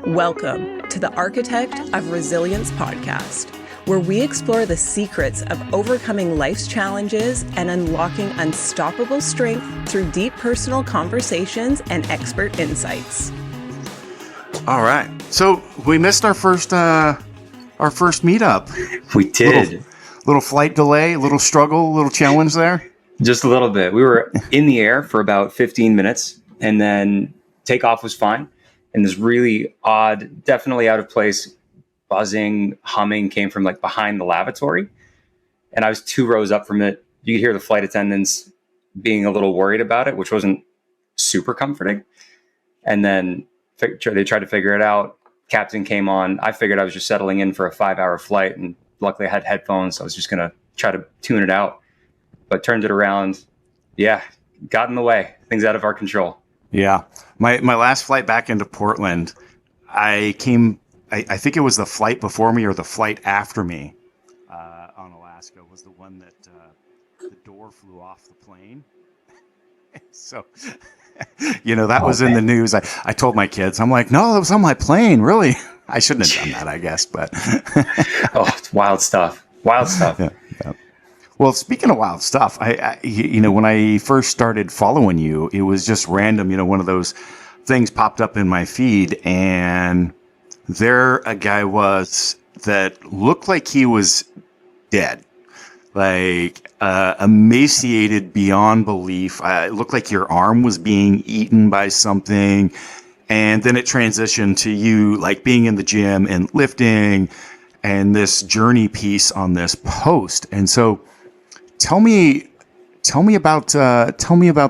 Welcome to the Architect of Resilience podcast, where we explore the secrets of overcoming life's challenges and unlocking unstoppable strength through deep personal conversations and expert insights. All right. So we missed our first meetup. We did. Little flight delay, a little struggle, a little challenge there. Just a little bit. We were in the air for about 15 minutes, and then takeoff was fine. And this really odd, definitely out of place, buzzing, humming came from like behind the lavatory. And I was 2 rows up from it. You could hear the flight attendants being a little worried about it, which wasn't super comforting. And then they tried to figure it out. Captain came on. I figured I was just settling in for a 5-hour flight. And luckily I had headphones. So I was just going to try to tune it out. But turned it around. Yeah, got in the way. Things out of our control. Yeah. My last flight back into Portland, I think it was the flight before me or the flight after me on Alaska was the one that the door flew off the plane. So, that was in the news. I told my kids, I'm like, no, that was on my plane. Really? I shouldn't have done that, I guess. But oh, it's wild stuff. Wild stuff. Yeah. Well, speaking of wild stuff, I when I first started following you, it was just random. One of those things popped up in my feed, and there a guy was that looked like he was dead, like emaciated beyond belief. It looked like your arm was being eaten by something, and then it transitioned to you like being in the gym and lifting, and this journey piece on this post, and so. Tell me about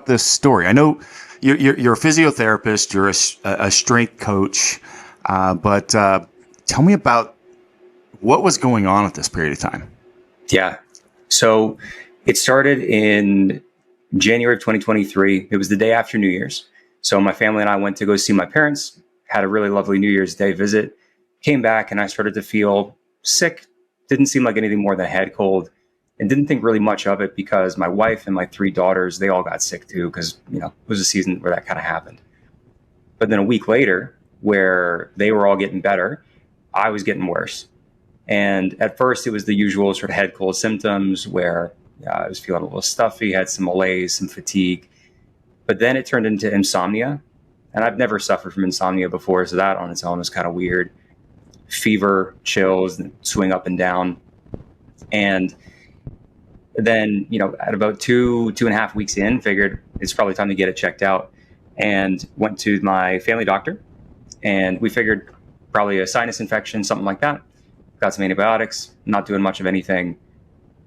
this story. I know you're a physiotherapist, you're a strength coach, but tell me about what was going on at this period of time. Yeah. So it started in January of 2023. It was the day after New Year's. So my family and I went to go see my parents, had a really lovely New Year's Day visit, came back, and I started to feel sick. Didn't seem like anything more than a head cold. And didn't think really much of it because my wife and my 3 daughters, they all got sick too because, it was a season where that kind of happened. But then a week later, where they were all getting better, I was getting worse. And at first, it was the usual sort of head cold symptoms where I was feeling a little stuffy, had some malaise, some fatigue. But then it turned into insomnia. And I've never suffered from insomnia before, so that on its own was kind of weird. Fever, chills, swing up and down. And then, at about 2.5 weeks in, figured it's probably time to get it checked out, and went to my family doctor, and we figured probably a sinus infection, something like that. Got some antibiotics, not doing much of anything.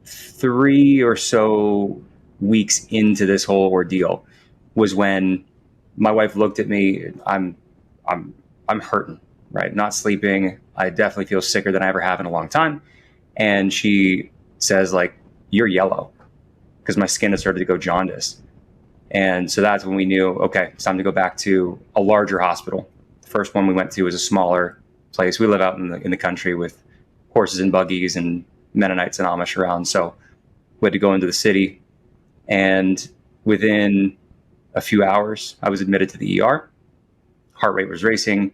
3 or so weeks into this whole ordeal was when my wife looked at me. I'm hurting, right? Not sleeping. I definitely feel sicker than I ever have in a long time. And she says, like, you're yellow, because my skin has started to go jaundice. And so that's when we knew, okay, it's time to go back to a larger hospital. The first one we went to was a smaller place. We live out in the country with horses and buggies and Mennonites and Amish around. So we had to go into the city. And within a few hours, I was admitted to the ER. Heart rate was racing,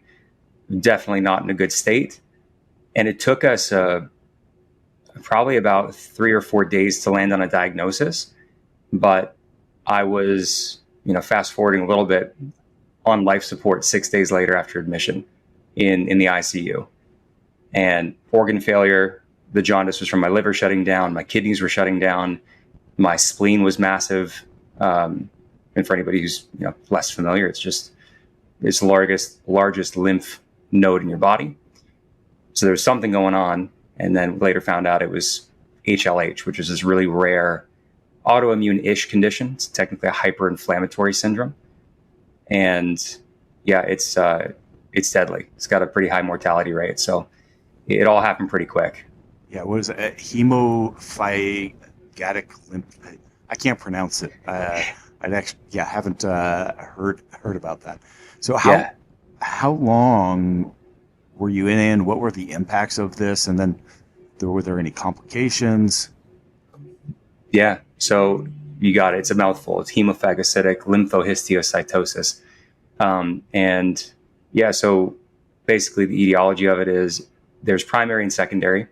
definitely not in a good state. And it took us probably about 3 or 4 days to land on a diagnosis. But I was, fast forwarding a little bit, on life support 6 days later after admission in the ICU. And organ failure, the jaundice was from my liver shutting down, my kidneys were shutting down, my spleen was massive. And for anybody who's less familiar, it's the largest lymph node in your body. So there was something going on. And then later found out it was HLH, which is this really rare autoimmune-ish condition. It's technically a hyperinflammatory syndrome. And yeah, it's deadly. It's got a pretty high mortality rate. So it all happened pretty quick. Yeah, what is it? Hemophagotic lymph. I can't pronounce it. Haven't heard about that. So how long were you in? What were the impacts of this? And then were there any complications? Yeah. So you got it. It's a mouthful. It's hemophagocytic lymphohistiocytosis. And yeah, so basically the etiology of it is there's primary and secondary.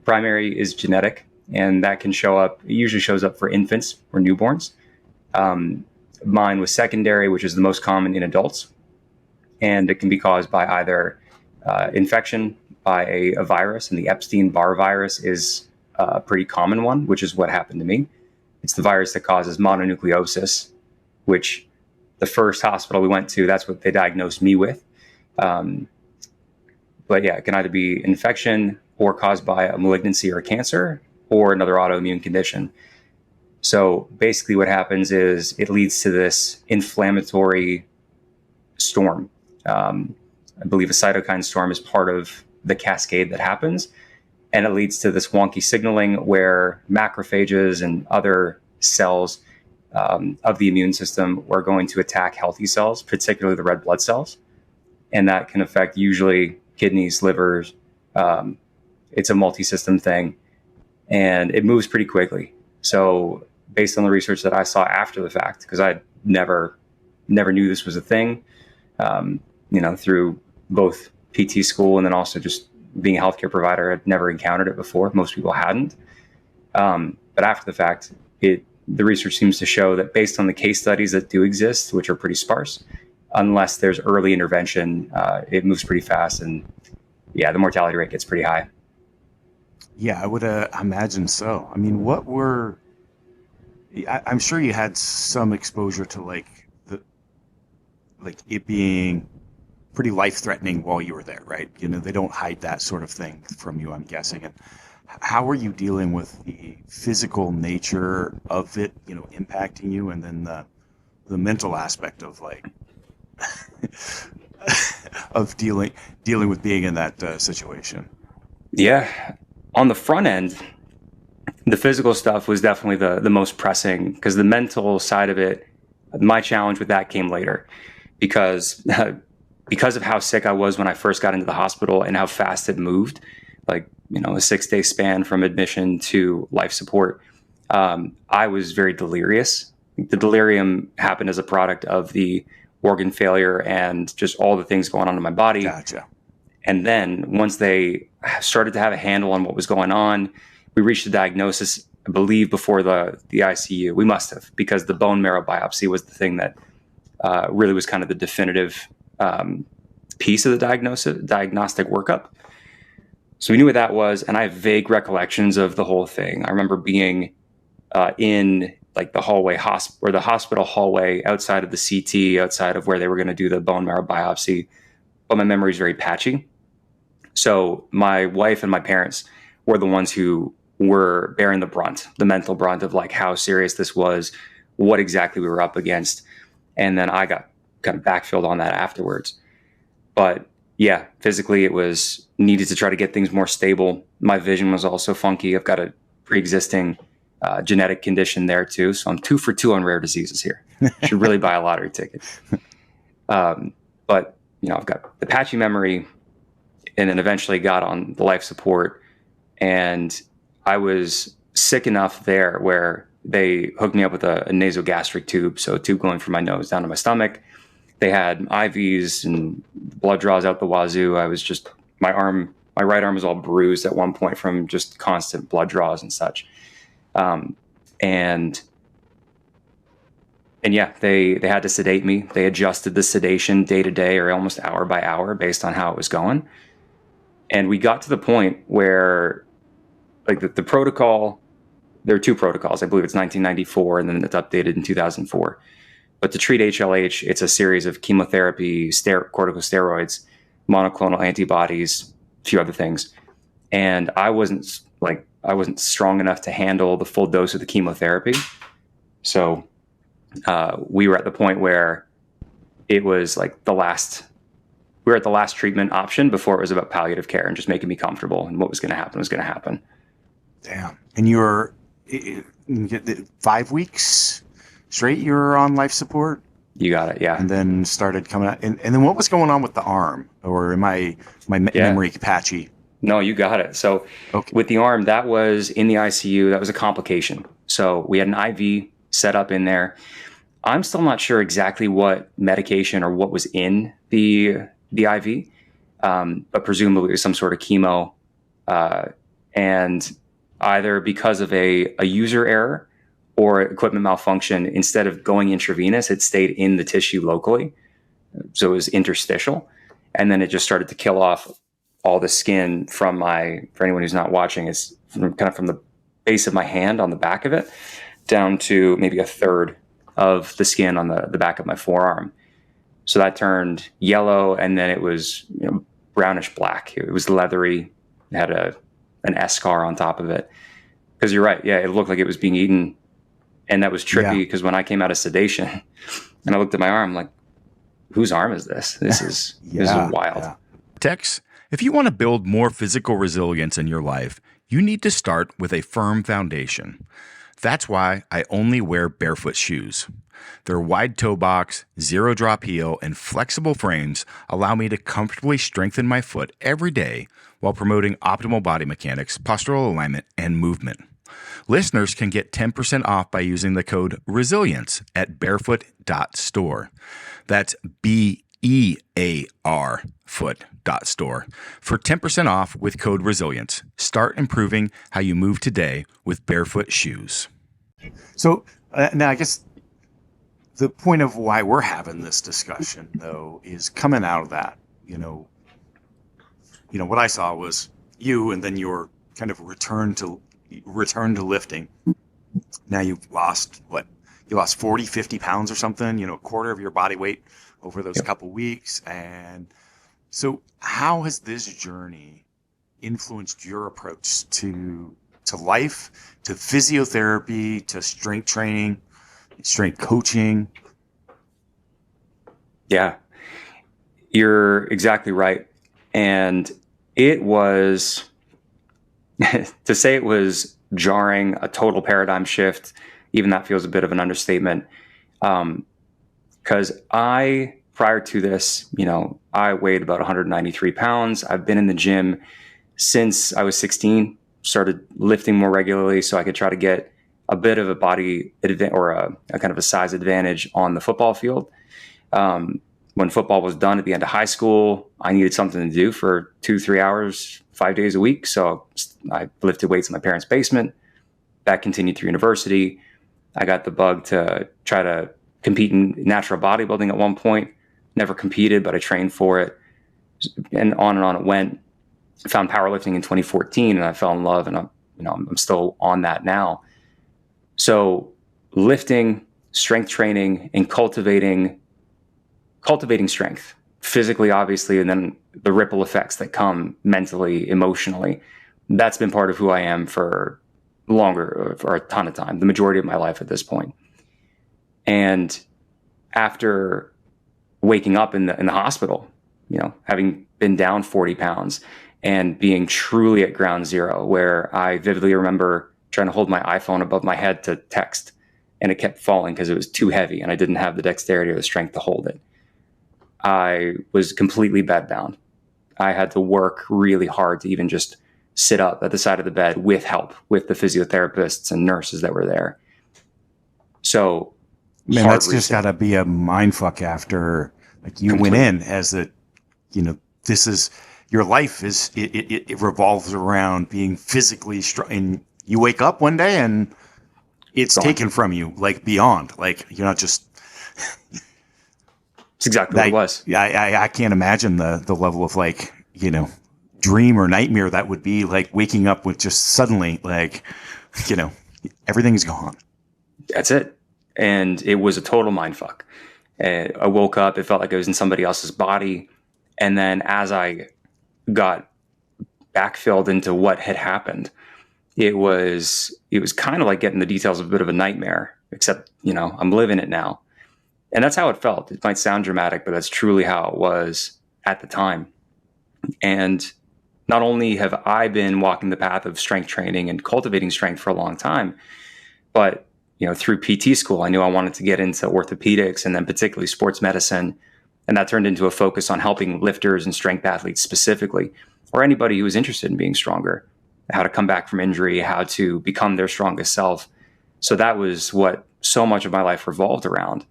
Primary is genetic, and that can show up, it usually shows up for infants or newborns. Mine was secondary, which is the most common in adults. And it can be caused by either infection by a virus, and the Epstein Barr virus is a pretty common one, which is what happened to me. It's the virus that causes mononucleosis, which the first hospital we went to, that's what they diagnosed me with. But yeah, it can either be infection or caused by a malignancy or a cancer or another autoimmune condition. So basically what happens is it leads to this inflammatory storm. I believe a cytokine storm is part of the cascade that happens. And it leads to this wonky signaling where macrophages and other cells of the immune system are going to attack healthy cells, particularly the red blood cells. And that can affect usually kidneys, livers. It's a multi-system thing, and it moves pretty quickly. So based on the research that I saw after the fact, because I never knew this was a thing, through both PT school and then also just being a healthcare provider, I'd never encountered it before. Most people hadn't. But after the fact, the research seems to show that based on the case studies that do exist, which are pretty sparse, unless there's early intervention, it moves pretty fast. And yeah, the mortality rate gets pretty high. Yeah, I would imagine so. I mean, I'm sure you had some exposure to it being pretty life-threatening while you were there, right? They don't hide that sort of thing from you, I'm guessing. And how are you dealing with the physical nature of it, impacting you, and then the mental aspect of of dealing with being in that situation? Yeah. On the front end, the physical stuff was definitely the most pressing, because the mental side of it, my challenge with that came later, because of how sick I was when I first got into the hospital and how fast it moved, a 6-day span from admission to life support. I was very delirious. The delirium happened as a product of the organ failure and just all the things going on in my body. Gotcha. And then once they started to have a handle on what was going on, we reached a diagnosis, I believe, before the ICU. We must have, because the bone marrow biopsy was the thing that really was kind of the definitive piece of the diagnostic workup. So we knew what that was, and I have vague recollections of the whole thing. I remember being in the hallway or the hospital hallway outside of the CT, outside of where they were going to do the bone marrow biopsy, but my memory is very patchy. So my wife and my parents were the ones who were bearing the mental brunt of how serious this was, what exactly we were up against. And then I got kind of backfilled on that afterwards. But yeah, physically it was needed to try to get things more stable. My vision was also funky. I've got a pre-existing genetic condition there too. So I'm 2 for 2 on rare diseases here. Should really buy a lottery ticket. But I've got the patchy memory, and then eventually got on the life support. And I was sick enough there where they hooked me up with a nasogastric tube. So a tube going from my nose down to my stomach. They had IVs and blood draws out the wazoo. I was just, my right arm was all bruised at one point from just constant blood draws and such. And yeah, they had to sedate me. They adjusted the sedation day to day or almost hour by hour based on how it was going. And we got to the point where the protocol, there are 2 protocols. I believe it's 1994 and then it's updated in 2004. But to treat HLH, it's a series of chemotherapy, corticosteroids, monoclonal antibodies, a few other things. And I wasn't strong enough to handle the full dose of the chemotherapy. So we were at the point where it was we were at the last treatment option before it was about palliative care and just making me comfortable, and what was going to happen was going to happen. Damn. And you were 5 weeks straight you were on life support? You got it, yeah. And then started coming out. And then what was going on with the arm? Or am my memory patchy? No, you got it. So With the arm, that was in the ICU. That was a complication. So we had an IV set up in there. I'm still not sure exactly what medication or what was in the IV. but presumably it was some sort of chemo. And either because of a user error or equipment malfunction, instead of going intravenous, it stayed in the tissue locally. So it was interstitial. And then it just started to kill off all the skin from for anyone who's not watching, it's kind of from the base of my hand on the back of it down to maybe a third of the skin on the back of my forearm. So that turned yellow, and then it was brownish black. It was leathery. It had an S scar on top of it. Because you're right. Yeah, it looked like it was being eaten. And that was trippy because when I came out of sedation and I looked at my arm, I'm like, whose arm is this? This is wild. Yeah. Tex, if you want to build more physical resilience in your life, you need to start with a firm foundation. That's why I only wear barefoot shoes. Their wide toe box, zero drop heel, and flexible frames allow me to comfortably strengthen my foot every day while promoting optimal body mechanics, postural alignment, and movement. Listeners can get 10% off by using the code RESILIENCE at barefoot.store. That's BEAR foot.store for 10% off with code RESILIENCE. Start improving how you move today with barefoot shoes. So now I guess the point of why we're having this discussion, though, is coming out of that. What I saw was you, and then your kind of return to lifting. Now you've lost you lost 40, 50 pounds or something, a quarter of your body weight over those couple weeks. And so how has this journey influenced your approach to life, to physiotherapy, to strength training, strength coaching? Yeah, you're exactly right. And it was, to say it was jarring, a total paradigm shift, even that feels a bit of an understatement. Because prior to this, I weighed about 193 pounds. I've been in the gym since I was 16, started lifting more regularly so I could try to get a bit of a body or a kind of a size advantage on the football field. When football was done at the end of high school, I needed something to do for 2-3 hours, 5 days a week. So I lifted weights in my parents' basement. That continued through university. I got the bug to try to compete in natural bodybuilding at one point. Never competed, but I trained for it. And on it went. I found powerlifting in 2014 and I fell in love, and I'm still on that now. So lifting, strength training, and cultivating strength physically, obviously, and then the ripple effects that come mentally, emotionally. That's been part of who I am for a ton of time, the majority of my life at this point. And after waking up in the hospital, having been down 40 pounds and being truly at ground zero, where I vividly remember trying to hold my iPhone above my head to text, and it kept falling because it was too heavy and I didn't have the dexterity or the strength to hold it. I was completely bedbound. I had to work really hard to even just sit up at the side of the bed with help with the physiotherapists and nurses that were there. So, man, that's just got to be a mind fuck after you went in as this is your life it revolves around being physically strong, and you wake up one day and it's taken from you, beyond, you're not just. It's exactly what it was. I can't imagine the level of dream or nightmare that would be, waking up with just suddenly everything's gone. That's it. And it was a total mindfuck. I woke up, it felt like I was in somebody else's body. And then as I got backfilled into what had happened, it was kind of like getting the details of a bit of a nightmare, except, I'm living it now. And that's how it felt. It might sound dramatic, but that's truly how it was at the time. And not only have I been walking the path of strength training and cultivating strength for a long time, but through PT school, I knew I wanted to get into orthopedics and then particularly sports medicine. And that turned into a focus on helping lifters and strength athletes specifically, or anybody who was interested in being stronger, how to come back from injury, how to become their strongest self. So that was what so much of my life revolved around.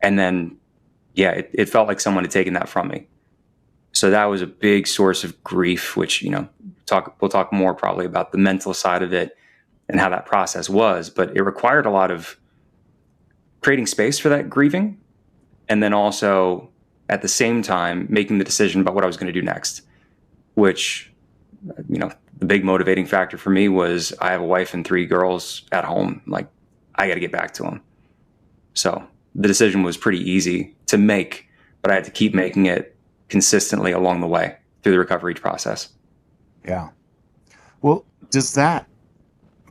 And then, it felt like someone had taken that from me. So that was a big source of grief, which, we'll talk more probably about the mental side of it and how that process was, but it required a lot of creating space for that grieving. And then also at the same time, making the decision about what I was going to do next, which, the big motivating factor for me was I have a wife and 3 girls at home. Like, I got to get back to them. So the decision was pretty easy to make, but I had to keep making it consistently along the way through the recovery process. Yeah. Well, does that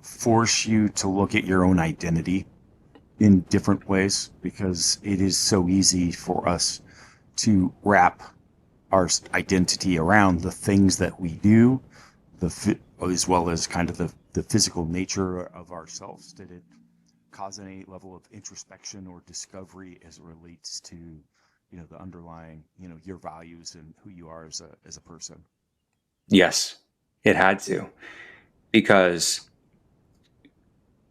force you to look at your own identity in different ways? Because it is so easy for us to wrap our identity around the things that we do, as well as kind of the physical nature of ourselves. Did it cause any level of introspection or discovery as it relates to, the underlying, your values and who you are as a person? Yes, it had to, because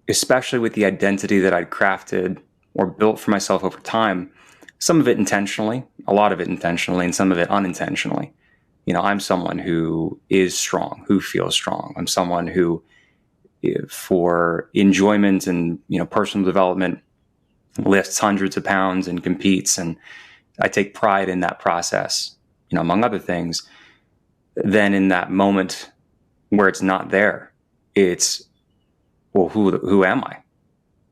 especially with the identity that I'd crafted or built for myself over time, some of it intentionally, a lot of it intentionally, and some of it unintentionally. I'm someone who is strong, who feels strong. I'm someone who, for enjoyment and, personal development, lifts hundreds of pounds and competes. And I take pride in that process, among other things. Then in that moment where it's not there, it's, well, who am I?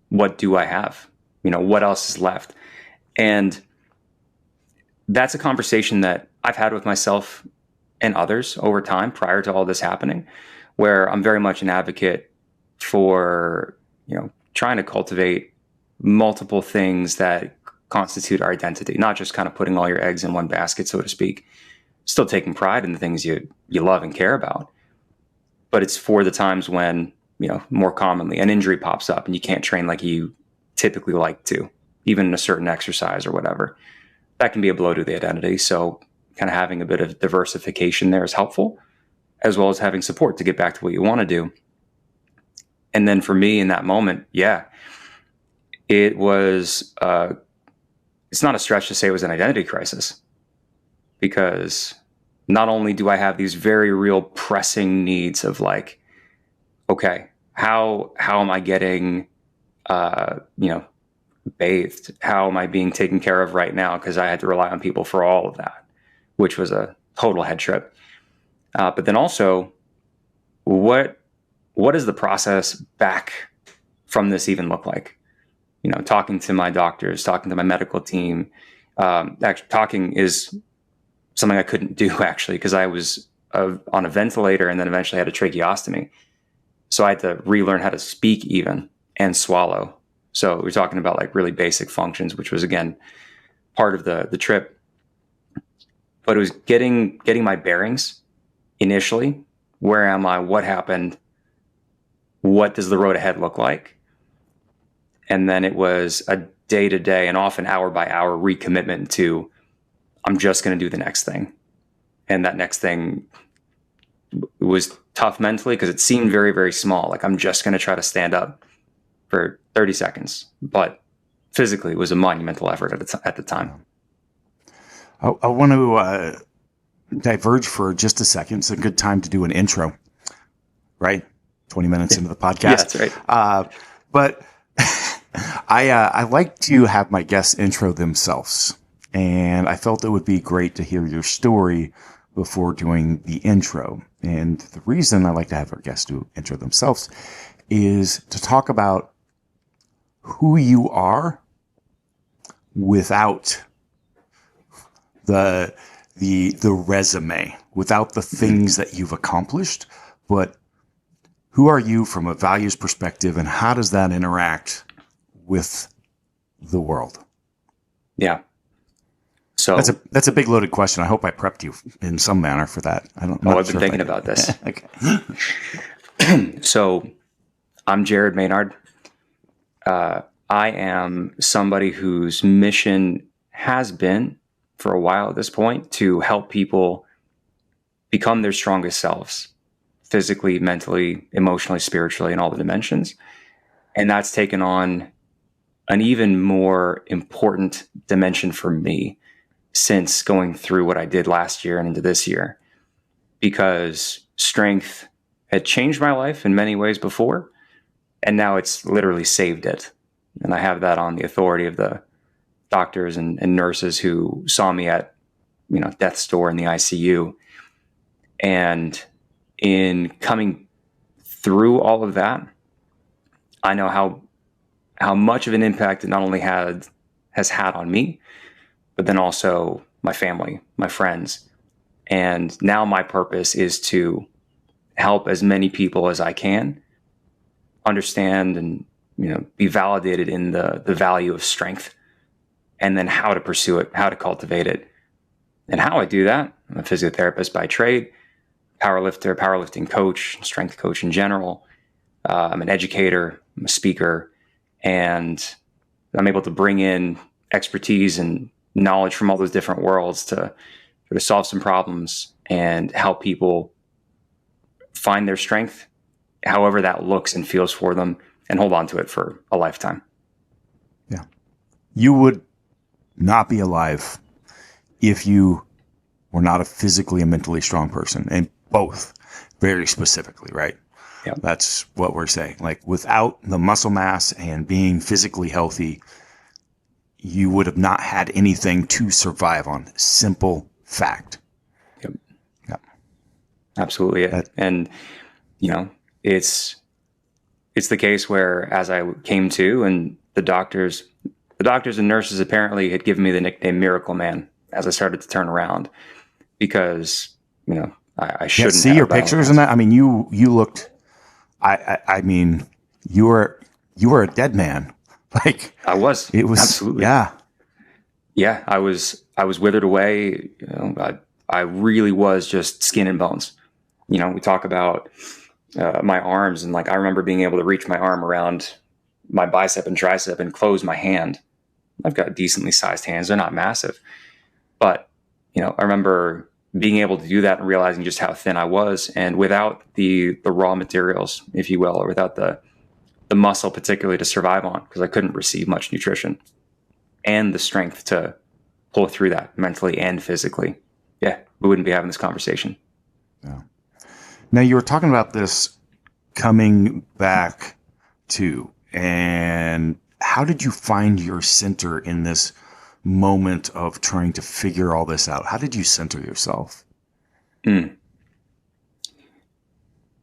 What do I have? What else is left? And that's a conversation that I've had with myself and others over time prior to all this happening, where I'm very much an advocate for, trying to cultivate multiple things that constitute our identity, not just kind of putting all your eggs in one basket, so to speak. Still taking pride in the things you love and care about. But it's for the times when, more commonly an injury pops up and you can't train like you typically like to, even in a certain exercise or whatever. That can be a blow to the identity. So kind of having a bit of diversification there is helpful, as well as having support to get back to what you want to do. And then for me in that moment, it was, it's not a stretch to say it was an identity crisis, because not only do I have these very real pressing needs of like, okay, how am I getting, bathed? How am I being taken care of right now? Because I had to rely on people for all of that, which was a total head trip. But then also, what does the process back from this even look like? Talking to my doctors, talking to my medical team. Actually, talking is something I couldn't do actually, because I was on a ventilator and then eventually had a tracheostomy. So I had to relearn how to speak even and swallow. So we're talking about like really basic functions, which was again part of the trip. But it was getting my bearings initially. Where am I? What happened? What does the road ahead look like? And then it was a day-to-day and often hour-by-hour recommitment to, I'm just going to do the next thing. And that next thing was tough mentally because it seemed very, very small. Like, I'm just going to try to stand up for 30 seconds. But physically, it was a monumental effort at the time. I want to diverge for just a second. It's a good time to do an intro, right? 20 minutes into the podcast. Yeah, that's right. But I like to have my guests intro themselves. And I felt it would be great to hear your story before doing the intro. And the reason I like to have our guests do intro themselves is to talk about who you are without the resume, without the things that you've accomplished, but who are you from a values perspective, and how does that interact with the world? Yeah. So that's a big loaded question. I hope I prepped you in some manner for that. I've been thinking about this. Okay. So I'm Jared Maynard. I am somebody whose mission has been, for a while at this point, to help people become their strongest selves, physically, mentally, emotionally, spiritually, in all the dimensions. And that's taken on an even more important dimension for me, since going through what I did last year and into this year, because strength had changed my life in many ways before, and now it's literally saved it. And I have that on the authority of the doctors and nurses who saw me at, death's door in the ICU. And in coming through all of that, I know how much of an impact it not only has had on me, but then also my family, my friends. And now my purpose is to help as many people as I can understand and, be validated in the value of strength, and then how to pursue it, how to cultivate it. And how I do that, I'm a physiotherapist by trade, powerlifting coach, strength coach in general. I'm an educator, I'm a speaker, and I'm able to bring in expertise and knowledge from all those different worlds to sort of solve some problems and help people find their strength, however that looks and feels for them, and hold on to it for a lifetime. Yeah. You would not be alive if you were not a physically and mentally strong person, and both very specifically, right? Yeah. That's what we're saying. Like, without the muscle mass and being physically healthy, you would have not had anything to survive on. Simple fact. Yep. Yep. Absolutely. And, it's the case where, as I came to, and the doctors and nurses apparently had given me the nickname Miracle Man as I started to turn around, because, I shouldn't see have your pictures and that. I mean, you looked, I mean, you were a dead man. Like, I was. It was absolutely. Yeah. Yeah. I was withered away. I really was just skin and bones. We talk about my arms, and like, I remember being able to reach my arm around my bicep and tricep and close my hand. I've got decently sized hands. They're not massive, but, I remember being able to do that and realizing just how thin I was, and without the raw materials, if you will, or without the muscle particularly to survive on, because I couldn't receive much nutrition, and the strength to pull through that mentally and physically. Yeah, we wouldn't be having this conversation. Yeah. Now, you were talking about this coming back to, and how did you find your center in this moment of trying to figure all this out? How did you center yourself?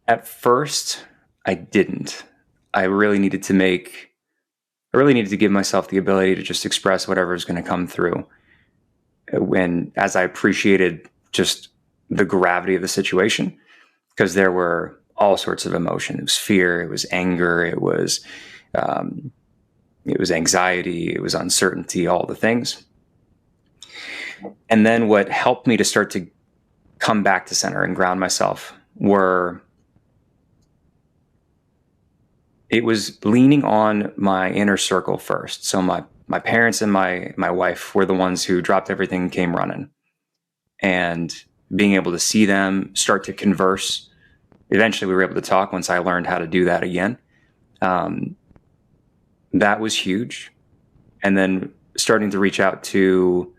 At first, I didn't. I really needed to give myself the ability to just express whatever is going to come through. As I appreciated just the gravity of the situation, because there were all sorts of emotion. It was fear, it was anger, it was anxiety, it was uncertainty, all the things. And then what helped me to start to come back to center and ground myself it was leaning on my inner circle first. So my parents and my wife were the ones who dropped everything and came running. And being able to see them start to converse. Eventually we were able to talk once I learned how to do that again. That was huge. And then starting to reach out to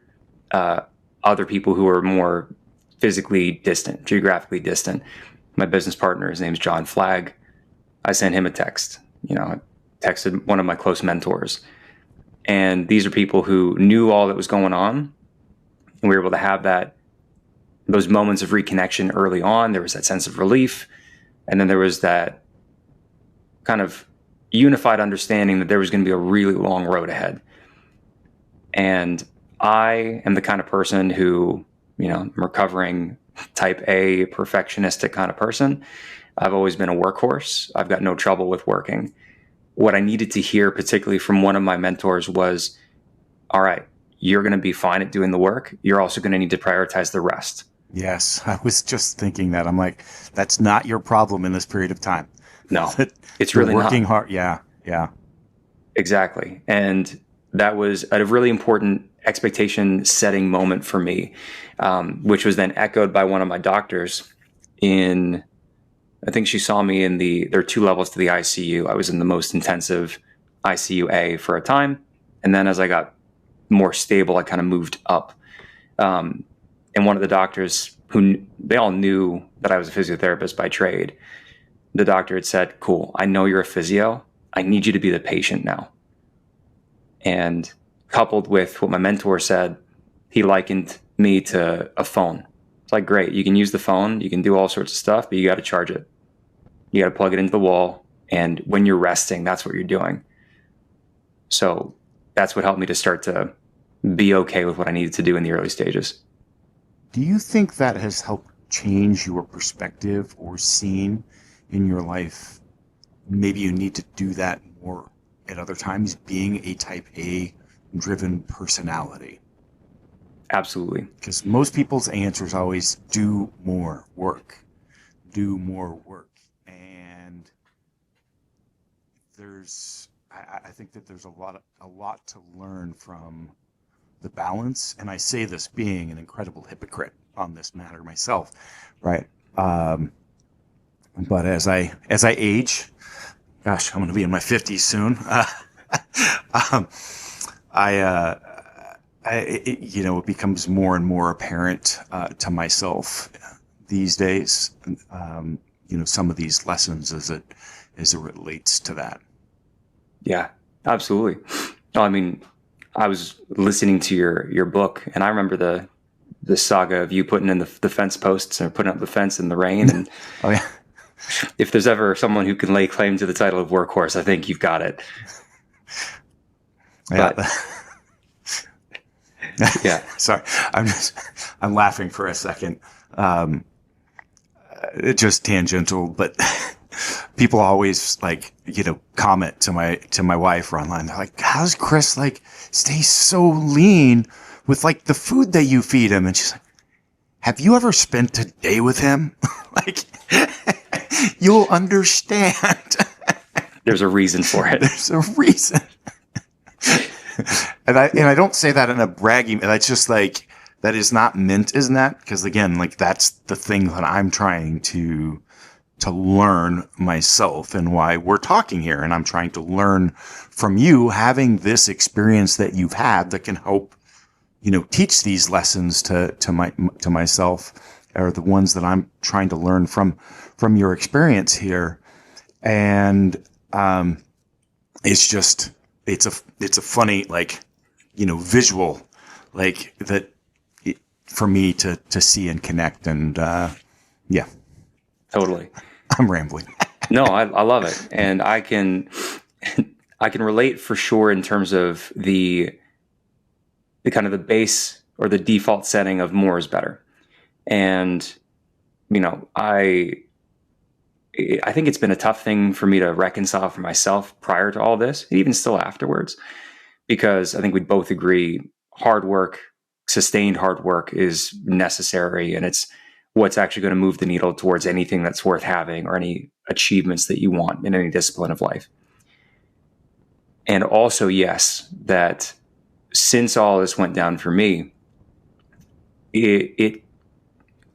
other people who are more physically distant, geographically distant. My business partner, his name's John Flagg. I sent him a text. I texted one of my close mentors. And these are people who knew all that was going on. And we were able to have those moments of reconnection early on. There was that sense of relief. And then there was that kind of unified understanding that there was going to be a really long road ahead. And I am the kind of person who, I'm recovering type A, perfectionistic kind of person. I've always been a workhorse. I've got no trouble with working. What I needed to hear, particularly from one of my mentors, was, all right, you're going to be fine at doing the work. You're also going to need to prioritize the rest. Yes, I was just thinking that. I'm like, that's not your problem in this period of time. No, it's really working not. hard. Yeah. Exactly. And that was a really important expectation setting moment for me, which was then echoed by one of my doctors I think she saw me there are 2 levels to the ICU. I was in the most intensive ICU A for a time. And then as I got more stable, I kind of moved up. And one of the doctors they all knew that I was a physiotherapist by trade. The doctor had said, cool, I know you're a physio. I need you to be the patient now. And coupled with what my mentor said, he likened me to a phone. It's like, great, you can use the phone, you can do all sorts of stuff, but you got to charge it. You got to plug it into the wall. And when you're resting, that's what you're doing. So that's what helped me to start to be okay with what I needed to do in the early stages. Do you think that has helped change your perspective or scene in your life? Maybe you need to do that more at other times, being a type A driven personality. Absolutely. Because most people's answer is always do more work. Do more work. And I think that there's a lot to learn from the balance. And I say this being an incredible hypocrite on this matter myself, right? But as I age, gosh, I'm going to be in my 50s soon. It becomes more and more apparent to myself these days. Some of these lessons as it relates to that. Yeah, absolutely. No, I mean, I was listening to your book, and I remember the saga of you putting in the fence posts and putting up the fence in the rain. And oh yeah. If there's ever someone who can lay claim to the title of workhorse, I think you've got it. Yeah. But, yeah. Sorry. I'm laughing for a second. It's just tangential, but people always comment to my wife or online. They're like, how's Chris stay so lean with the food that you feed him? And she's like, have you ever spent a day with him? You'll understand. There's a reason for it. There's a reason. And I don't say that in a bragging. That's just that is not meant, isn't that? Because again, that's the thing that I'm trying to learn myself, and why we're talking here. And I'm trying to learn from you, having this experience that you've had that can help, teach these lessons to myself, or the ones that I'm trying to learn from your experience here. And it's a funny visual that for me to see and connect. And yeah, totally. I'm rambling. No, I love it, and I can relate for sure in terms of the kind of the base or the default setting of more is better. And I think it's been a tough thing for me to reconcile for myself prior to all this, and even still afterwards, because I think we'd both agree hard work, sustained hard work is necessary, and it's what's actually going to move the needle towards anything that's worth having or any achievements that you want in any discipline of life. And also, yes, that since all this went down for me, it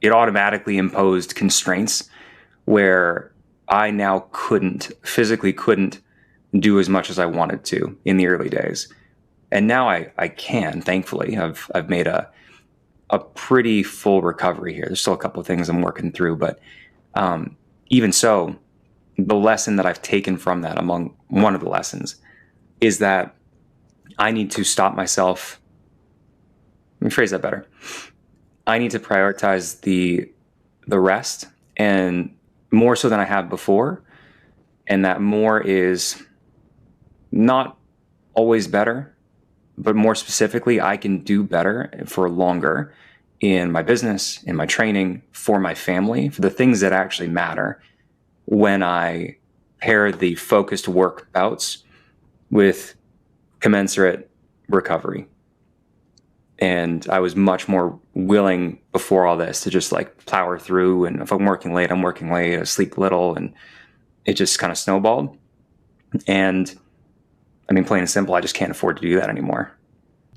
automatically imposed constraints where I now physically couldn't do as much as I wanted to in the early days. And now I can, thankfully. I've made a pretty full recovery here. There's still a couple of things I'm working through, but even so, the lesson that I've taken from that, one of the lessons, is that I need to stop myself. Let me phrase that better. I need to prioritize the rest, and more so than I have before. And that more is not always better, but more specifically, I can do better for longer in my business, in my training, for my family, for the things that actually matter, when I pair the focused work bouts with commensurate recovery. And I was much more willing before all this to just plow through. And if I'm working late, I sleep little, and it just kind of snowballed. And I mean, plain and simple, I just can't afford to do that anymore.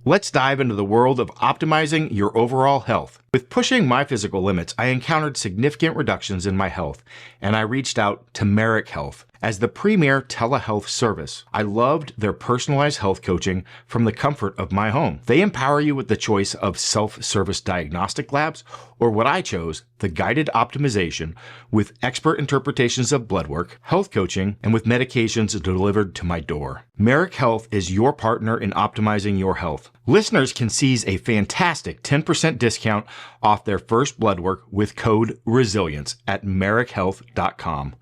Let's dive into the world of optimizing your overall health With pushing my physical limits, I encountered significant reductions in my health, and I reached out to Merrick Health as the premier telehealth service. I loved their personalized health coaching from the comfort of my home. They empower you with the choice of self-service diagnostic labs, or what I chose, the guided optimization with expert interpretations of blood work, health coaching, and with medications delivered to my door. Merrick Health is your partner in optimizing your health. Listeners can seize a fantastic 10% discount off their first blood work with code RESILIENCE at merrickhealth.com.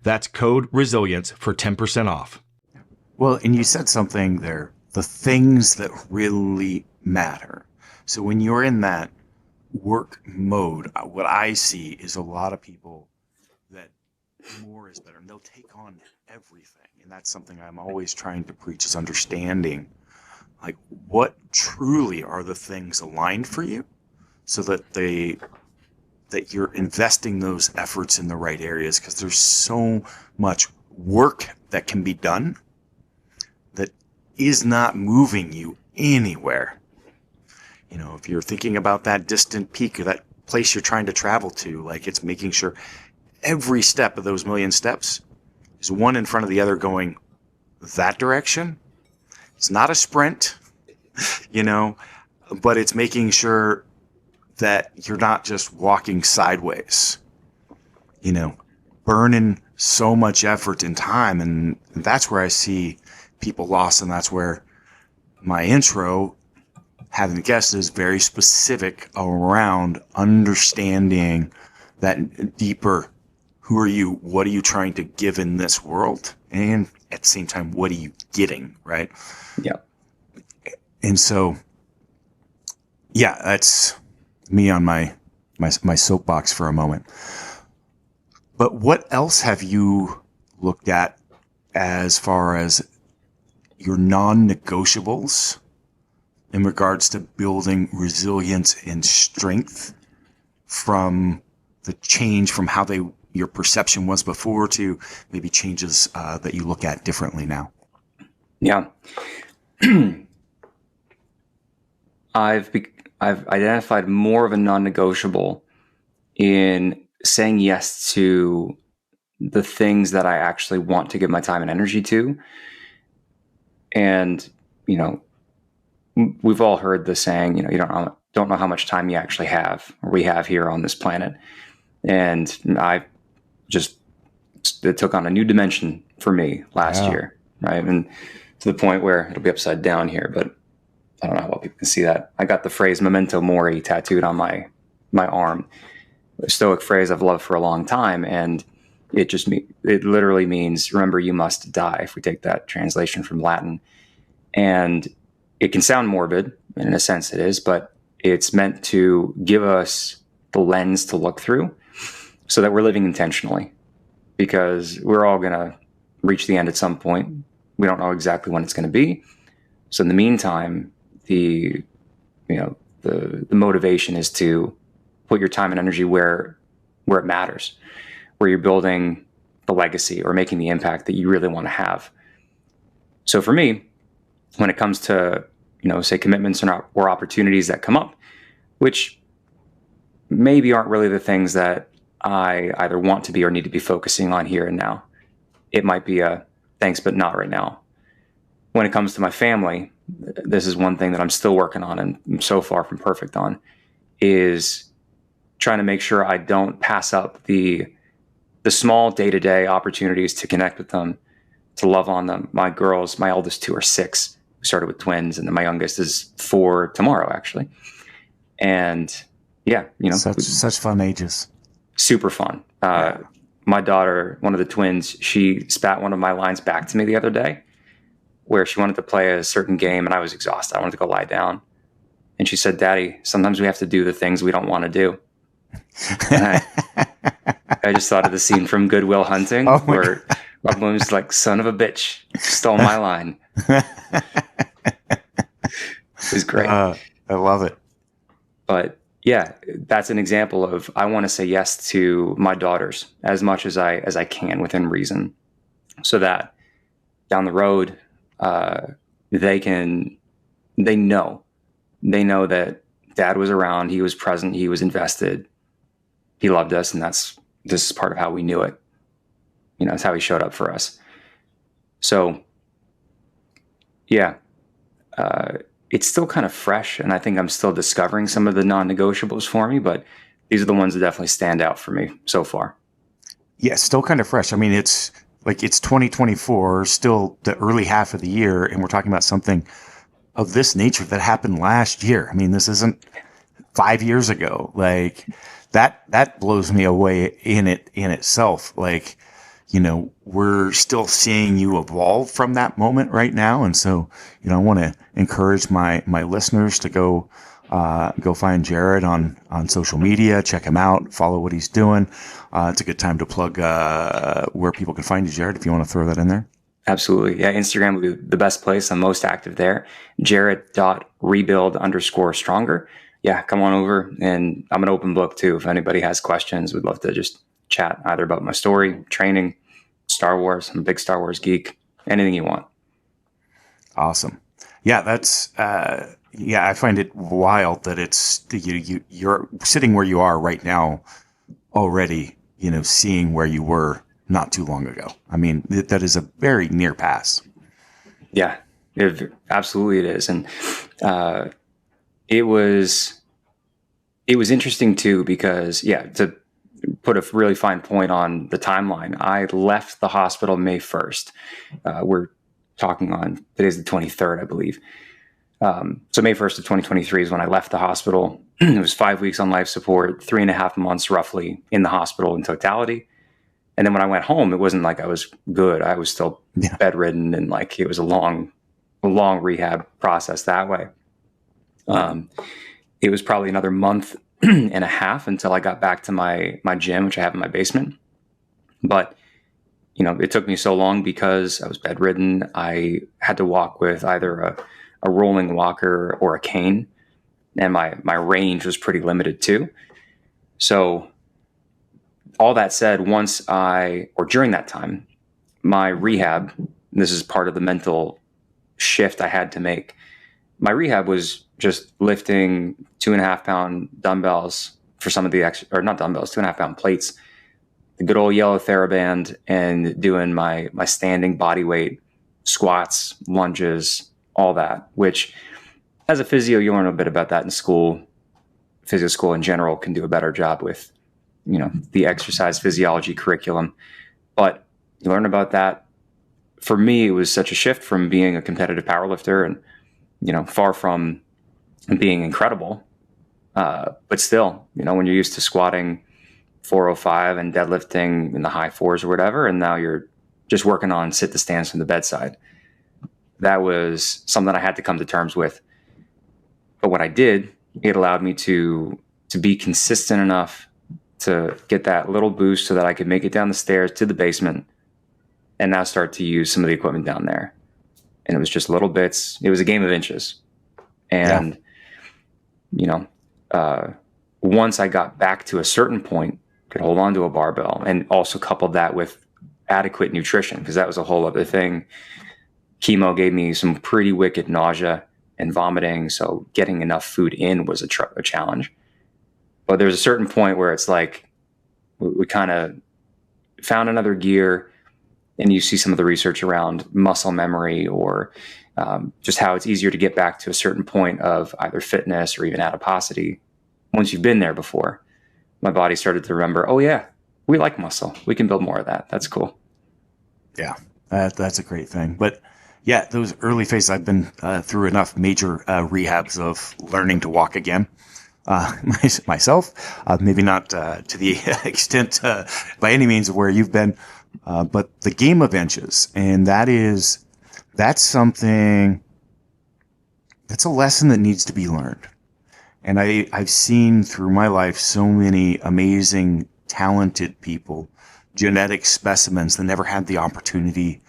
That's code RESILIENCE for 10% off. Well, and you said something there, the things that really matter. So when you're in that work mode, what I see is a lot of people that more is better, and they'll take on everything. And that's something I'm always trying to preach, is understanding, like, what truly are the things aligned for you, so that that you're investing those efforts in the right areas, because there's so much work that can be done that is not moving you anywhere. You know, if you're thinking about that distant peak or that place you're trying to travel to, like, it's making sure every step of those million steps is one in front of the other going that direction. It's not a sprint, you know, but it's making sure that you're not just walking sideways, you know, burning so much effort and time. And that's where I see people lost. And that's where my intro, having the guest, is very specific around understanding that deeper, who are you? What are you trying to give in this world? And at the same time, what are you getting? Right. Yeah. And so, yeah, that's me on my soapbox for a moment. But what else have you looked at as far as your non-negotiables in regards to building resilience and strength, from the change from how your perception was before to maybe changes that you look at differently now? Yeah. I've identified more of a non-negotiable in saying yes to the things that I actually want to give my time and energy to. And, you know, we've all heard the saying, you know, you don't know how much time you actually have, or we have here on this planet. And it took on a new dimension for me last year, right? And to the point where it'll be upside down here, but I don't know how well people can see that. I got the phrase "memento mori" tattooed on my arm, a Stoic phrase I've loved for a long time. And it literally means, remember, you must die, if we take that translation from Latin. And it can sound morbid, and in a sense it is, but it's meant to give us the lens to look through so that we're living intentionally, because we're all going to reach the end at some point. We don't know exactly when it's going to be. So in the meantime, the motivation is to put your time and energy where it matters, where you're building the legacy or making the impact that you really want to have. So for me, when it comes to, you know, say commitments or opportunities that come up, which maybe aren't really the things that I either want to be or need to be focusing on here and now, it might be a thanks, but not right now. When it comes to my family, this is one thing that I'm still working on and I'm so far from perfect on, is trying to make sure I don't pass up the small day-to-day opportunities to connect with them, to love on them. My girls, my eldest two are 6. We started with twins, and then my youngest is 4 tomorrow, actually. And yeah, you know, such fun ages. Super fun. My daughter, one of the twins, she spat one of my lines back to me the other day, where she wanted to play a certain game and I was exhausted. I wanted to go lie down. And she said, "Daddy, sometimes we have to do the things we don't want to do." And I just thought of the scene from Good Will Hunting, where Robin Williams is like, "Son of a bitch, stole my line." It was great. I love it. But yeah, that's an example of, I want to say yes to my daughters as much as I can within reason, so that down the road, they know that Dad was around. He was present. He was invested. He loved us. And this is part of how we knew it. It's how he showed up for us. So yeah, it's still kind of fresh. And I think I'm still discovering some of the non-negotiables for me, but these are the ones that definitely stand out for me so far. Yeah, still kind of fresh. I mean, it's 2024, still the early half of the year, and we're talking about something of this nature that happened last year. I mean, this isn't 5 years ago. Like that blows me away in itself. Like, we're still seeing you evolve from that moment right now. And so, I want to encourage my listeners to go find Jared on social media, check him out, follow what he's doing. It's a good time to plug where people can find you, Jared, if you want to throw that in there. Absolutely. Yeah. Instagram would be the best place. I'm most active there. Jared.rebuild_stronger. Yeah. Come on over, and I'm an open book too. If anybody has questions, we'd love to just chat either about my story, training, Star Wars. I'm a big Star Wars geek. Anything you want. Awesome. Yeah. That's, I find it wild that it's you're sitting where you are right now already, seeing where you were not too long ago. I mean, that is a very near pass. Yeah, absolutely it is. And it was interesting too, because to put a really fine point on the timeline, I left the hospital May 1st. We're talking on, today's the 23rd, I believe. So May 1st of 2023 is when I left the hospital. It was 5 weeks on life support, 3.5 months roughly in the hospital in totality. And then when I went home, it wasn't like I was good. I was still bedridden, and like it was a long rehab process that way. It was probably another month and a half until I got back to my gym, which I have in my basement. But it took me so long because I was bedridden. I had to walk with either a rolling walker or a cane, and my range was pretty limited too. So all that said, during that time, my rehab, this is part of the mental shift I had to make. My rehab was just lifting 2.5 pound dumbbells for some of the not dumbbells, 2.5 pound plates, the good old yellow TheraBand, and doing my standing body weight, squats, lunges, all that, which as a physio, you learn a bit about that in school. Physio school in general can do a better job with, the exercise physiology curriculum, but you learn about that. For me, it was such a shift from being a competitive powerlifter and, far from being incredible. But still, when you're used to squatting 405 and deadlifting in the high fours or whatever, and now you're just working on sit to stands from the bedside. That was something I had to come to terms with. But what I did, it allowed me to be consistent enough to get that little boost so that I could make it down the stairs to the basement and now start to use some of the equipment down there. And it was just little bits. It was a game of inches. And, once I got back to a certain point, could hold on to a barbell, and also coupled that with adequate nutrition, because that was a whole other thing. Chemo gave me some pretty wicked nausea and vomiting, so getting enough food in was a challenge. But there's a certain point where it's like we kind of found another gear, and you see some of the research around muscle memory, or just how it's easier to get back to a certain point of either fitness or even adiposity once you've been there before. My body started to remember, oh yeah, we like muscle. We can build more of that. That's cool. Yeah, that's a great thing. But yeah, those early phases, I've been through enough major rehabs of learning to walk again. Myself, maybe not to the extent by any means of where you've been, but the game of inches. And that's something, that's a lesson that needs to be learned. And I've seen through my life so many amazing, talented people, genetic specimens that never had the opportunity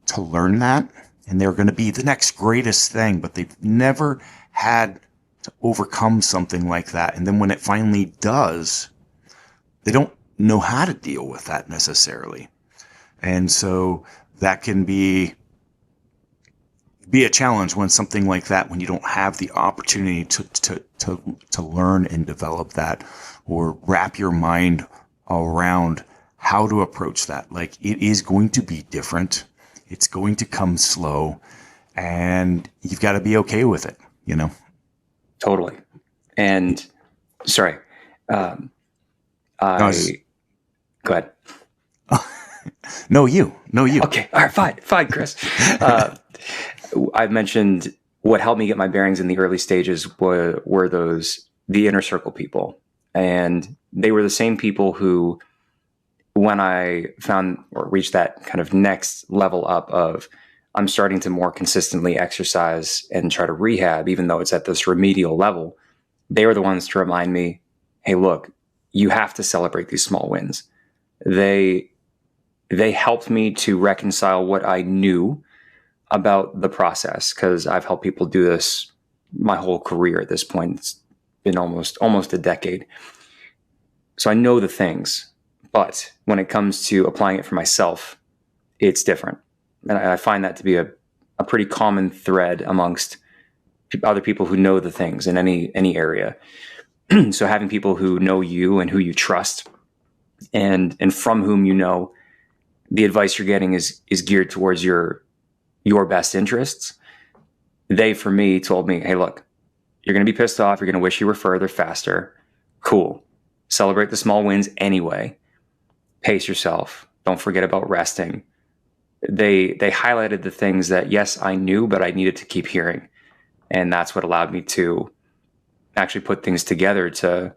to learn that. And they're going to be the next greatest thing, but they've never had to overcome something like that. And then when it finally does, they don't know how to deal with that necessarily. And so that can be, be a challenge when something like that, when you don't have the opportunity to learn and develop that, or wrap your mind around how to approach that. Like, it is going to be different. It's going to come slow, and you've got to be okay with it, you know? Totally. And sorry, go ahead. No, you. Okay. All right. Fine, Chris. I've mentioned what helped me get my bearings in the early stages were the inner circle people. And they were the same people who, when I found or reached that kind of next level up of, I'm starting to more consistently exercise and try to rehab, even though it's at this remedial level, they were the ones to remind me, hey, look, you have to celebrate these small wins. They helped me to reconcile what I knew about the process, because I've helped people do this my whole career at this point. It's been almost a decade. So I know the things, but when it comes to applying it for myself, it's different. And I find that to be a pretty common thread amongst other people who know the things in any area. So having people who know you and who you trust, and from whom you know the advice you're getting is geared towards your best interests. They, for me, told me, hey, look, you're going to be pissed off. You're going to wish you were further, faster. Cool. Celebrate the small wins anyway. Pace yourself. Don't forget about resting. They highlighted the things that, yes, I knew, but I needed to keep hearing. And that's what allowed me to actually put things together to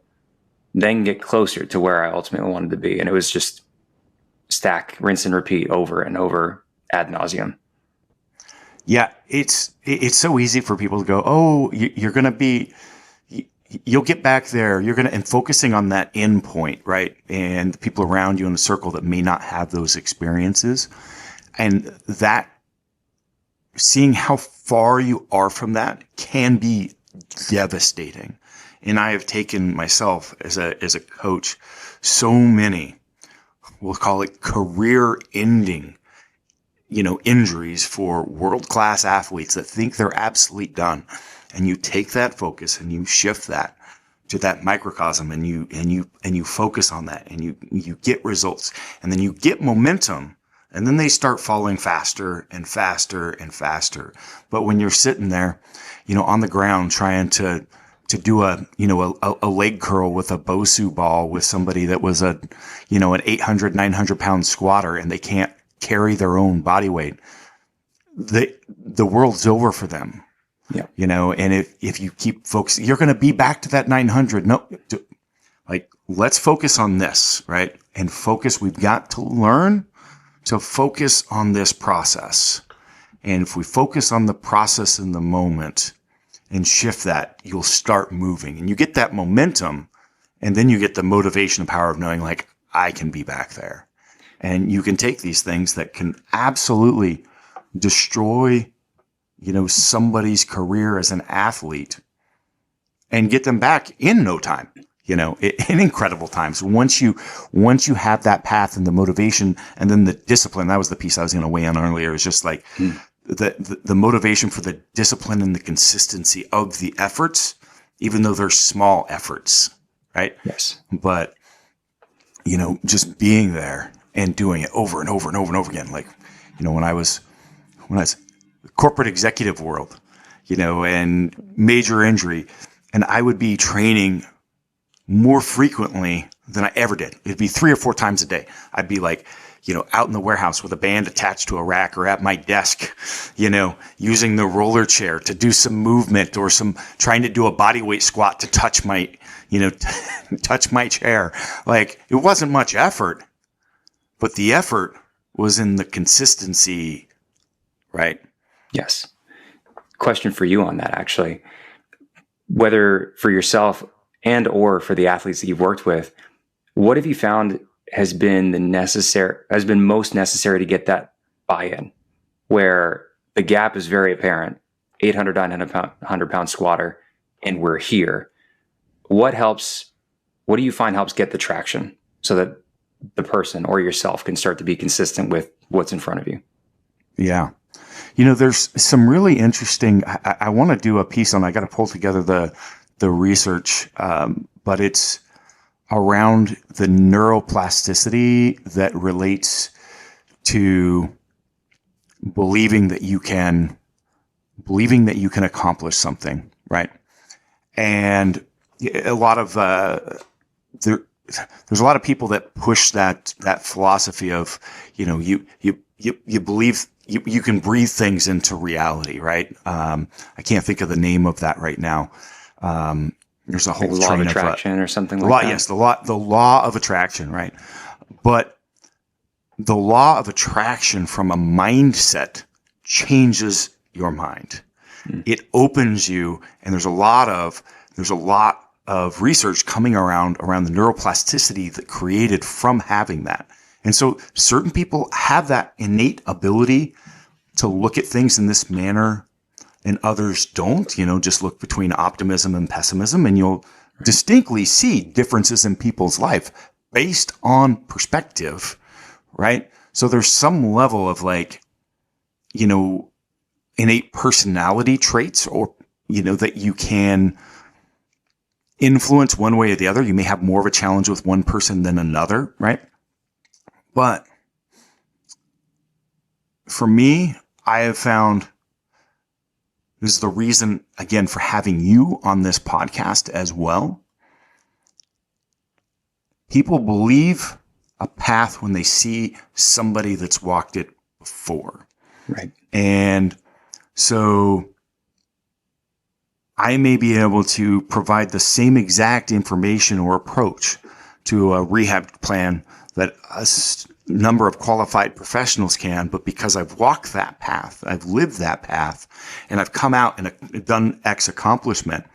then get closer to where I ultimately wanted to be. And it was just stack, rinse and repeat over and over ad nauseum. Yeah, it's so easy for people to go, oh, you're going to be, you'll get back there. You're going to, and focusing on that end point, right? And the people around you in the circle that may not have those experiences, and that seeing how far you are from that can be devastating. And I have taken myself as a coach so many, we'll call it career ending, injuries for world-class athletes that think they're absolutely done. And you take that focus and you shift that to that microcosm, and you focus on that, and you get results, and then you get momentum, and then they start falling faster and faster and faster. But when you're sitting there, on the ground trying to do a leg curl with a Bosu ball with somebody that was an 800, 900 pound squatter, and they can't carry their own body weight, the world's over for them. Yeah. And if you keep focusing, you're going to be back to that 900. No, let's focus on this, right? And focus. We've got to learn to focus on this process. And if we focus on the process in the moment and shift that, you'll start moving, and you get that momentum, and then you get the motivation and power of knowing, like, I can be back there. And you can take these things that can absolutely destroy, somebody's career as an athlete, and get them back in no time, in incredible times. Once you have that path and the motivation, and then the discipline, that was the piece I was going to weigh on earlier, is just like the motivation for the discipline and the consistency of the efforts, even though they're small efforts, right? Yes. But, just being there and doing it over and over and over and over again. Like, when I was corporate executive world, and major injury, and I would be training more frequently than I ever did. It'd be 3 or 4 times a day. I'd be like, out in the warehouse with a band attached to a rack, or at my desk, using the roller chair to do some movement, or trying to do a body weight squat to touch my, touch my chair. Like, it wasn't much effort, but the effort was in the consistency, right? Yes. Question for you on that, actually. Whether for yourself and or for the athletes that you've worked with, what have you found has been most necessary to get that buy-in, where the gap is very apparent, 800, 900 pound squatter, and we're here. What do you find helps get the traction so that the person or yourself can start to be consistent with what's in front of you? Yeah. there's some really interesting, I want to do a piece on, I got to pull together the research, but it's around the neuroplasticity that relates to believing that you can accomplish something, right? And a lot of there's a lot of people that push that philosophy of, you believe you can breathe things into reality, right? I can't think of the name of that right now. There's a whole law train of attraction or something like that. Yes, the law of attraction, right? But the law of attraction from a mindset changes your mind. It opens you, and there's a lot of research coming around the neuroplasticity that created from having that. And so certain people have that innate ability to look at things in this manner, and others don't. Just look between optimism and pessimism, and you'll distinctly see differences in people's life based on perspective, right? So there's some level of innate personality traits, or, that you can influence one way or the other. You may have more of a challenge with one person than another, right? But for me, I have found, this is the reason, again, for having you on this podcast as well. People believe a path when they see somebody that's walked it before. Right. And so I may be able to provide the same exact information or approach to a rehab plan that a number of qualified professionals can, but because I've walked that path, I've lived that path, and I've come out and done X accomplishment,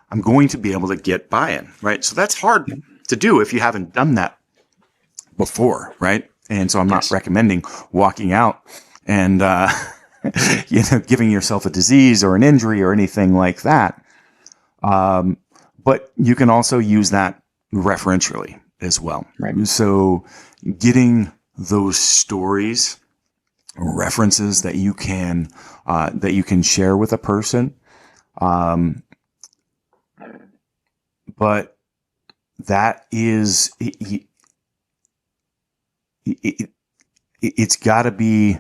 I'm going to be able to get buy-in, right? So that's hard to do if you haven't done that before, right? And so I'm not recommending walking out and giving yourself a disease or an injury or anything like that. But you can also use that referentially as well. Right. So getting those stories, references that you can share with a person. But that is, it's got to be,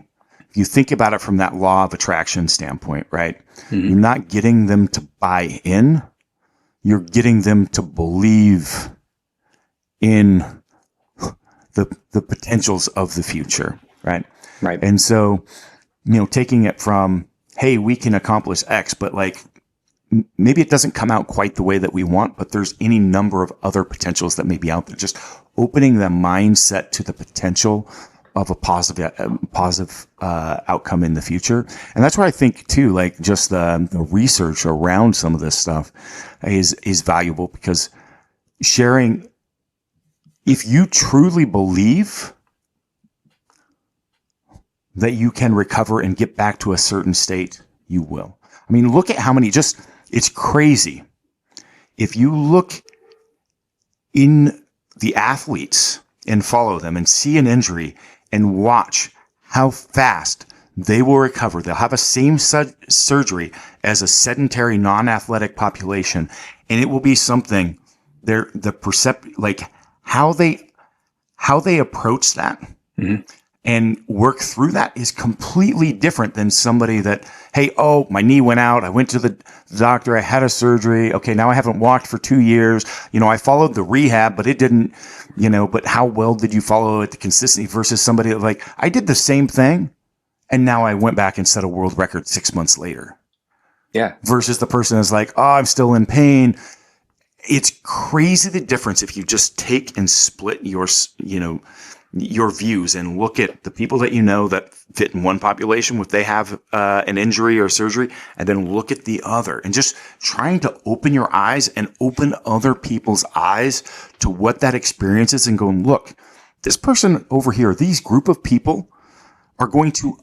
if you think about it from that law of attraction standpoint, right? Mm-hmm. You're not getting them to buy in. You're getting them to believe in the potentials of the future, right? Right. And so, taking it from, hey, we can accomplish X, but maybe it doesn't come out quite the way that we want, but there's any number of other potentials that may be out there. Just opening the mindset to the potential of a positive outcome in the future. And that's where I think too, just the research around some of this stuff is valuable, because sharing, if you truly believe that you can recover and get back to a certain state, you will. I mean, look at how many, it's crazy. If you look in the athletes and follow them and see an injury and watch how fast they will recover, they'll have a same surgery as a sedentary, non-athletic population, and it will be something. How they approach that. Mm-hmm. And work through that is completely different than somebody that, hey, my knee went out. I went to the doctor. I had a surgery. Okay, now I haven't walked for 2 years. I followed the rehab, but it didn't, but how well did you follow it, the consistency, versus somebody that I did the same thing, and now I went back and set a world record 6 months later. Yeah. Versus the person is I'm still in pain. It's crazy the difference if you just take and split your views and look at the people that that fit in one population, if they have an injury or surgery, and then look at the other, and just trying to open your eyes and open other people's eyes to what that experience is, and going, look, this person over here, these group of people are going to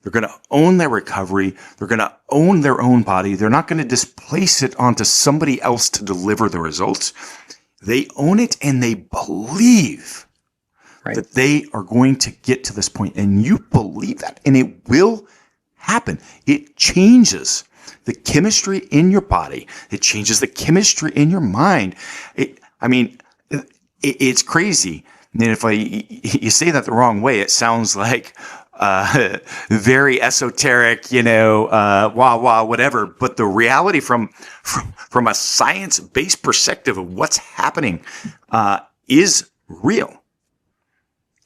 they're going to own their recovery. They're going to own their own body. They're not going to displace it onto somebody else to deliver the results. They own it, and they believe that they are going to get to this point, and you believe that, and it will happen. It changes the chemistry in your body. It changes the chemistry in your mind. It's crazy. And if you say that the wrong way, it sounds like very esoteric, whatever. But the reality from a science-based perspective of what's happening is real.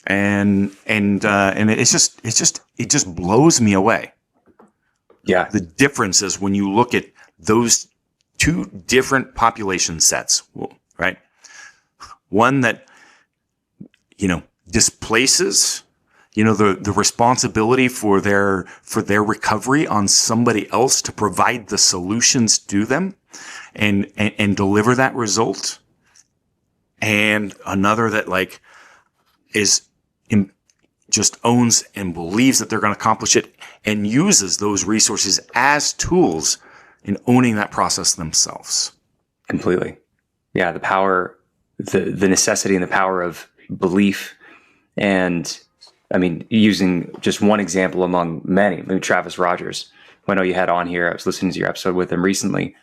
And it just blows me away. Yeah. The differences when you look at those two different population sets, right? One that, displaces, the responsibility for their recovery on somebody else to provide the solutions to them and deliver that result. And another that just owns and believes that they're going to accomplish it and uses those resources as tools in owning that process themselves. Completely. Yeah. The power, the necessity and the power of belief. And using just one example among many, Travis Rogers, who I know you had on here. I was listening to your episode with him recently,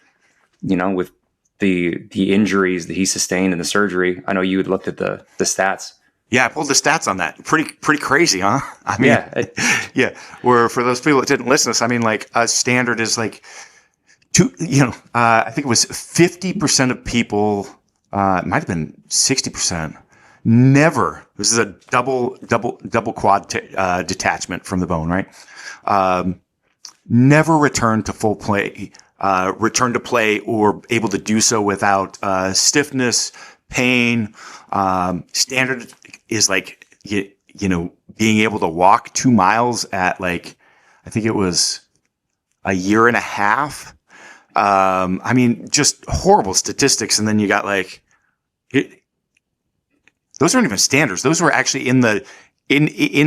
with the injuries that he sustained in the surgery. I know you had looked at the stats. Yeah, I pulled the stats on that. Pretty crazy, huh? Yeah. Where for those people that didn't listen to this, a standard is I think it was 50% of people, it might have been 60%, never, this is a double quad detachment from the bone, right? Never returned to full play, return to play or able to do so without stiffness, pain. Standard is being able to walk 2 miles at I think it was a year and a half. Just horrible statistics. And then you got those aren't even standards. Those were actually in the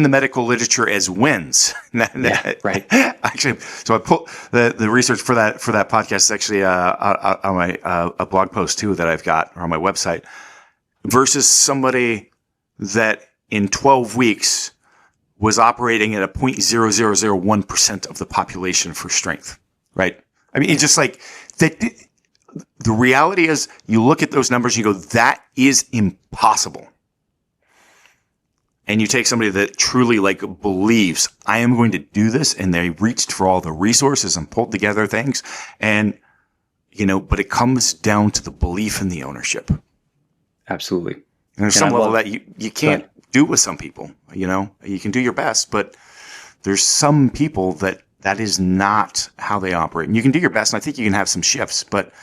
medical literature as wins. Yeah, right. Actually, so I pulled the research for that podcast is actually on my a blog post too that I've got on my website versus somebody that in 12 weeks was operating at a 0.0001% of the population for strength, right? It's just that. The reality is you look at those numbers and you go, that is impossible. And you take somebody that truly believes I am going to do this. And they reached for all the resources and pulled together things. And, but it comes down to the belief in the ownership. Absolutely. And there's some level that you can't do with some people, you can do your best, but there's some people that is not how they operate. And you can do your best. And I think you can have some shifts, but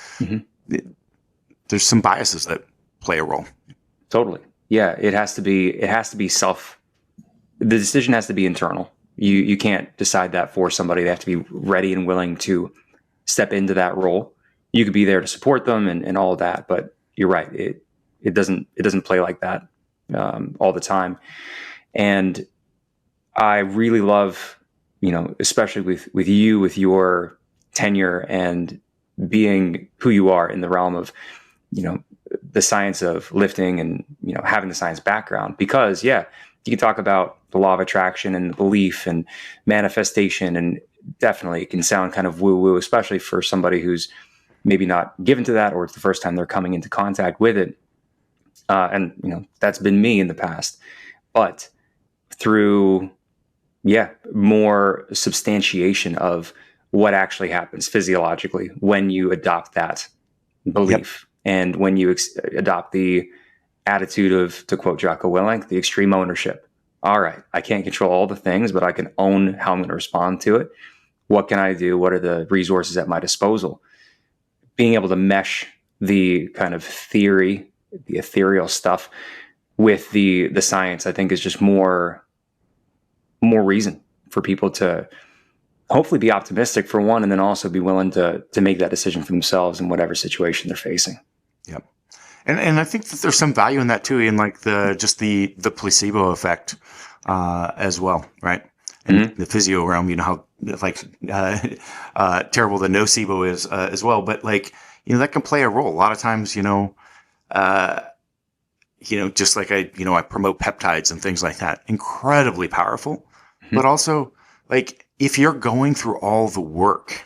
there's some biases that play a role. Totally. Yeah. It has to be the decision has to be internal. You can't decide that for somebody. They have to be ready and willing to step into that role. You could be there to support them and all of that, but you're right. It doesn't play like that all the time. And I really love, especially with you, with your tenure and being who you are in the realm of, the science of lifting and, having the science background, because you can talk about the law of attraction and belief and manifestation. And definitely it can sound kind of woo woo, especially for somebody who's maybe not given to that, or it's the first time they're coming into contact with it. And that's been me in the past, but through, more substantiation of what actually happens physiologically when you adopt that belief. Yep. And when you adopt the attitude of, to quote Jocko Willink, the extreme ownership. All right, I can't control all the things, but I can own how I'm going to respond to it. What can I do? What are the resources at my disposal? Being able to mesh the kind of theory, the ethereal stuff with the science, I think is just more reason for people to hopefully be optimistic for one, and then also be willing to make that decision for themselves in whatever situation they're facing. Yep. And I think that there's some value in that too, in the placebo effect as well, right? And the physio realm, how terrible the nocebo is as well, but that can play a role. A lot of times, just like I promote peptides and things like that, incredibly powerful, but also if you're going through all the work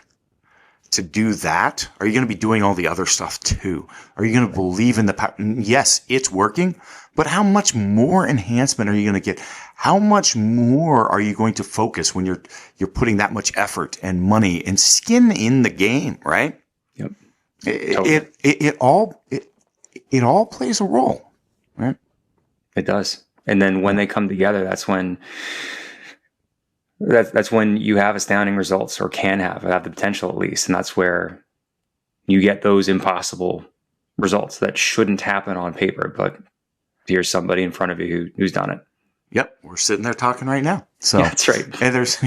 to do that, are you going to be doing all the other stuff too? Are you going to believe in the power? Yes, it's working, but how much more enhancement are you going to get? How much more are you going to focus when you're putting that much effort and money and skin in the game, right? Yep. It all plays a role, right? It does. And then when they come together, that's when you have astounding results, or can have the potential at least. And that's where you get those impossible results that shouldn't happen on paper, but here's somebody in front of you who's done it. Yep. We're sitting there talking right now. So yeah, that's right. And there's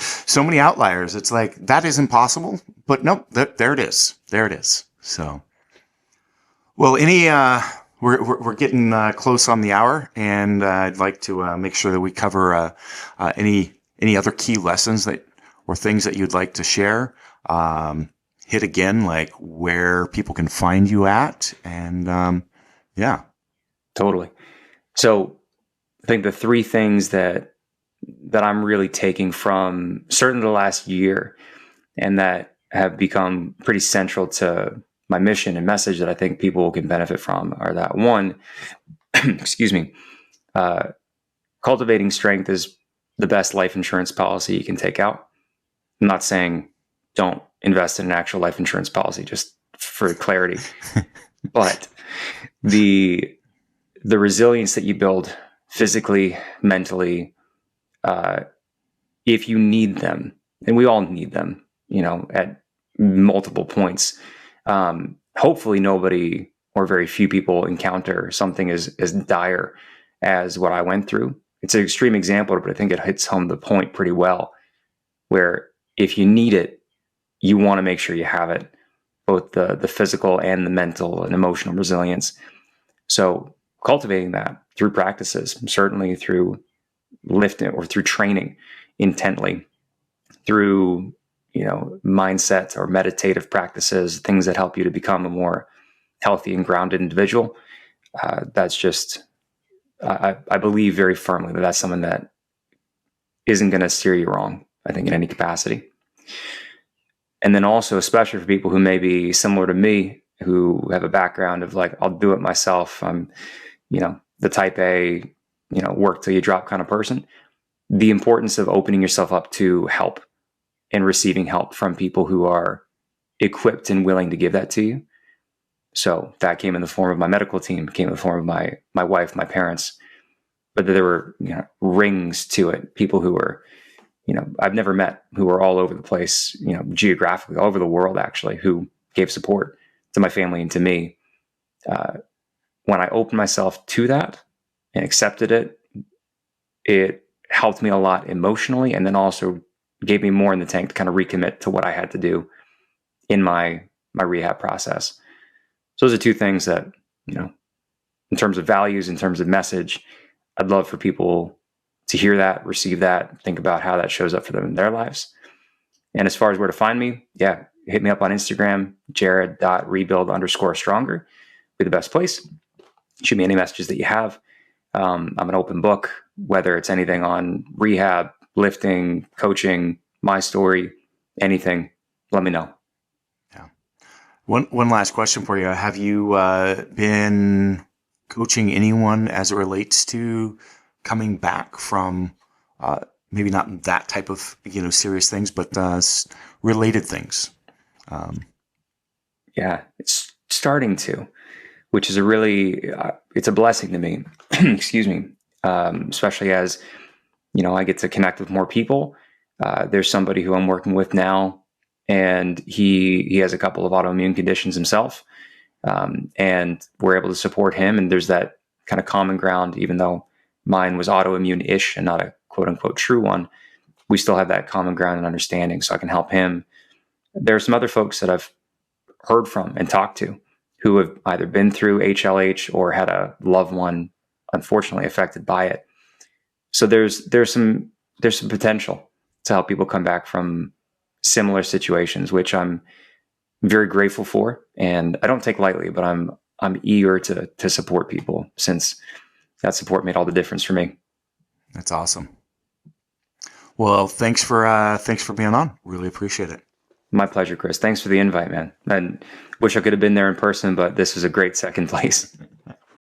so many outliers. It's like, that is impossible, but nope, there it is. There it is. So, well, we're getting close on the hour, and I'd like to make sure that we cover any other key lessons or things that you'd like to share. Hit again, like where people can find you at, and yeah. Totally. So I think the three things that I'm really taking from certainly the last year, and that have become pretty central to my mission and message that I think people can benefit from, are that one, excuse me, cultivating strength is the best life insurance policy you can take out. I'm not saying don't invest in an actual life insurance policy, just for clarity, but the resilience that you build physically, mentally, if you need them, and we all need them, at multiple points. Hopefully nobody, or very few people, encounter something as dire as what I went through. It's an extreme example, but I think it hits home the point pretty well, where if you need it, you want to make sure you have it, both the physical and the mental and emotional resilience. So cultivating that through practices, certainly through lifting or through training intently, through mindset or meditative practices, things that help you to become a more healthy and grounded individual. That's just, I believe very firmly that that's something that isn't going to steer you wrong, I think, in any capacity. And then also, especially for people who may be similar to me, who have a background of like, I'll do it myself. I'm, the type A, work till you drop kind of person. The importance of opening yourself up to help and receiving help from people who are equipped and willing to give that to you. So that came in the form of my medical team, came in the form of my wife, my parents, but there were rings to it. People who were, I've never met, who were all over the place, geographically, all over the world, actually, who gave support to my family and to me. When I opened myself to that and accepted it, it helped me a lot emotionally, and then also gave me more in the tank to kind of recommit to what I had to do in my rehab process. So those are two things that, in terms of values, in terms of message, I'd love for people to hear that, receive that, think about how that shows up for them in their lives. And as far as where to find me, yeah, hit me up on Instagram, jared.rebuild_stronger, be the best place. Shoot me any messages that you have. I'm an open book, whether it's anything on rehab, lifting, coaching, my story, anything, let me know. Yeah. One last question for you. Have you been coaching anyone as it relates to coming back from maybe not that type of serious things, but related things? Yeah, it's starting to, which is it's a blessing to me. Excuse me, especially as I get to connect with more people. There's somebody who I'm working with now, and he has a couple of autoimmune conditions himself, and we're able to support him. And there's that kind of common ground, even though mine was autoimmune-ish and not a quote unquote true one. We still have that common ground and understanding, so I can help him. There are some other folks that I've heard from and talked to who have either been through HLH or had a loved one unfortunately affected by it. So there's some potential to help people come back from similar situations, which I'm very grateful for, and I don't take lightly, but I'm eager to support people, since that support made all the difference for me. That's awesome. Well, thanks for being on. Really appreciate it. My pleasure, Chris. Thanks for the invite, man. And wish I could have been there in person, but this was a great second place.